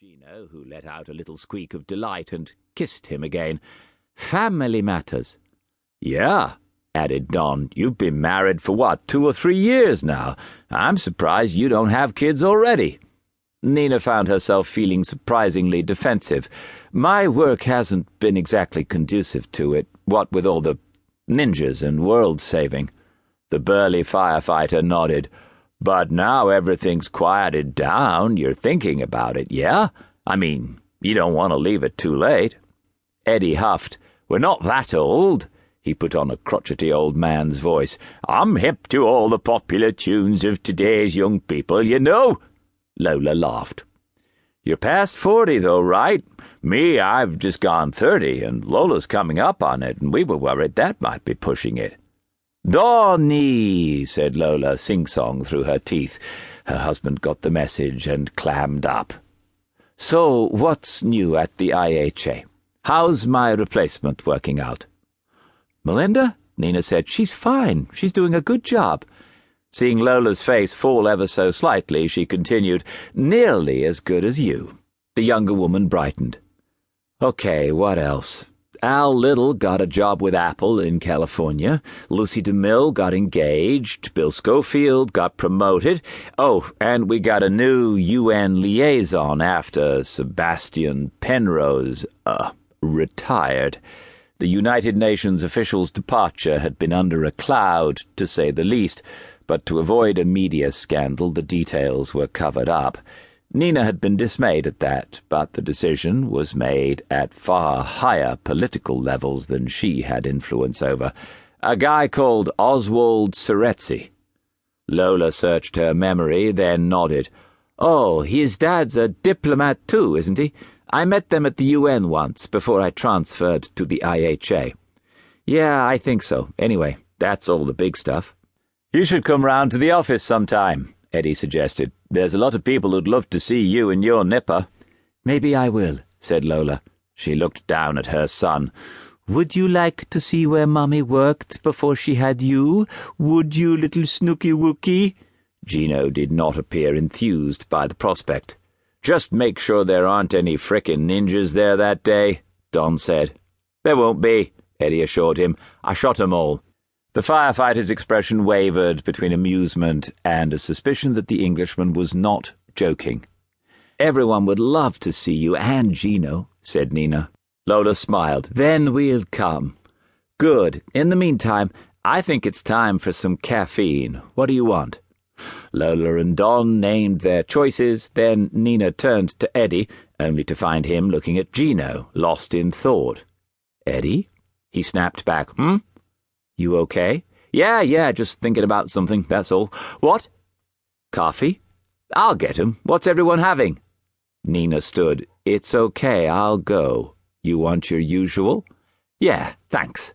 Gino, who let out a little squeak of delight and kissed him again. "Family matters." "Yeah," added Don. "You've been married for what, 2 or 3 years now? I'm surprised you don't have kids already." Nina found herself feeling surprisingly defensive. "My work hasn't been exactly conducive to it, what with all the ninjas and world-saving." The burly firefighter nodded. "But now everything's quieted down, you're thinking about it, yeah? I mean, you don't want to leave it too late." Eddie huffed. "We're not that old," he put on a crotchety old man's voice. "I'm hip to all the popular tunes of today's young people, you know." Lola laughed. "You're past 40, though, right? Me, I've just gone 30, and Lola's coming up on it, and we were worried that might be pushing it." "Donnie," said Lola, sing-song through her teeth. Her husband got the message and clammed up. "So, what's new at the IHA? How's my replacement working out?" "Melinda?" Nina said. "She's fine. She's doing a good job." Seeing Lola's face fall ever so slightly, she continued, "Nearly as good as you." The younger woman brightened. "Okay, what else? Al Little got a job with Apple in California. Lucy DeMille got engaged. Bill Schofield got promoted. Oh, and we got a new UN liaison after Sebastian Penrose, retired. The United Nations official's departure had been under a cloud, to say the least, but to avoid a media scandal, the details were covered up. Nina had been dismayed at that, but the decision was made at far higher political levels than she had influence over. A guy called Oswald Seretse. Lola searched her memory, then nodded. "Oh, his dad's a diplomat too, isn't he? I met them at the UN once, before I transferred to the IHA. Yeah, I think so. Anyway, that's all the big stuff." "You should come round to the office sometime," Eddie suggested. "There's a lot of people who'd love to see you and your nipper." "Maybe I will," said Lola. She looked down at her son. "Would you like to see where Mummy worked before she had you? Would you, little snooky wookie?" Gino did not appear enthused by the prospect. "Just make sure there aren't any frickin' ninjas there that day," Don said. "There won't be," Eddie assured him. "I shot 'em all." The firefighter's expression wavered between amusement and a suspicion that the Englishman was not joking. "Everyone would love to see you and Gino," said Nina. Lola smiled. "Then we'll come." "Good. In the meantime, I think it's time for some caffeine. What do you want?" Lola and Don named their choices, then Nina turned to Eddie, only to find him looking at Gino, lost in thought. "Eddie?" He snapped back. "You okay?" Yeah, just thinking about something, that's all." "What?" "Coffee?" "I'll get 'em. What's everyone having?" Nina stood. "It's okay, I'll go. You want your usual?" "Yeah, thanks."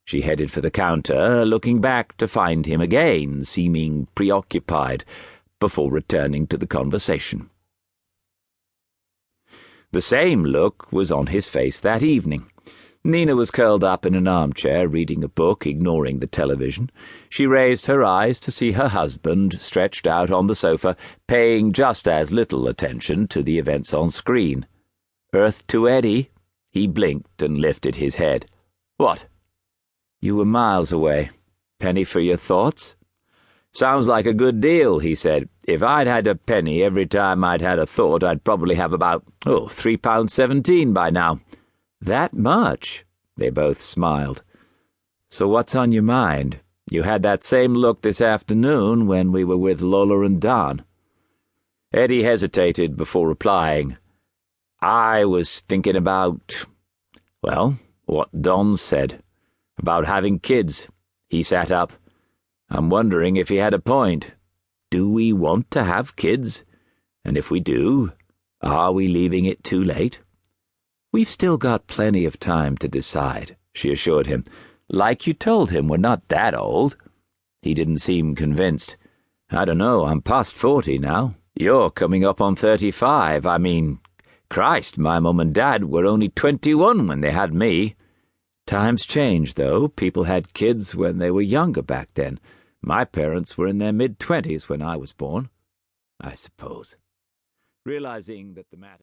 She headed for the counter, looking back to find him again, seeming preoccupied, before returning to the conversation. The same look was on his face that evening. Nina was curled up in an armchair, reading a book, ignoring the television. She raised her eyes to see her husband, stretched out on the sofa, paying just as little attention to the events on screen. "Earth to Eddie?" He blinked and lifted his head. "What?" "You were miles away. Penny for your thoughts?" "Sounds like a good deal," he said. "If I'd had a penny every time I'd had a thought, I'd probably have about, £3.17 by now." "That much?" They both smiled. "So what's on your mind? You had that same look this afternoon when we were with Lola and Don." Eddie hesitated before replying. "I was thinking about, what Don said. About having kids." He sat up. "I'm wondering if he had a point. Do we want to have kids? And if we do, are we leaving it too late?" "We've still got plenty of time to decide," she assured him. "Like you told him, we're not that old." He didn't seem convinced. "I don't know, I'm past 40 now. You're coming up on 35. I mean, Christ, my mum and dad were only 21 when they had me." "Times change, though. People had kids when they were younger back then. My parents were in their mid-20s when I was born." "I suppose." Realizing that the matter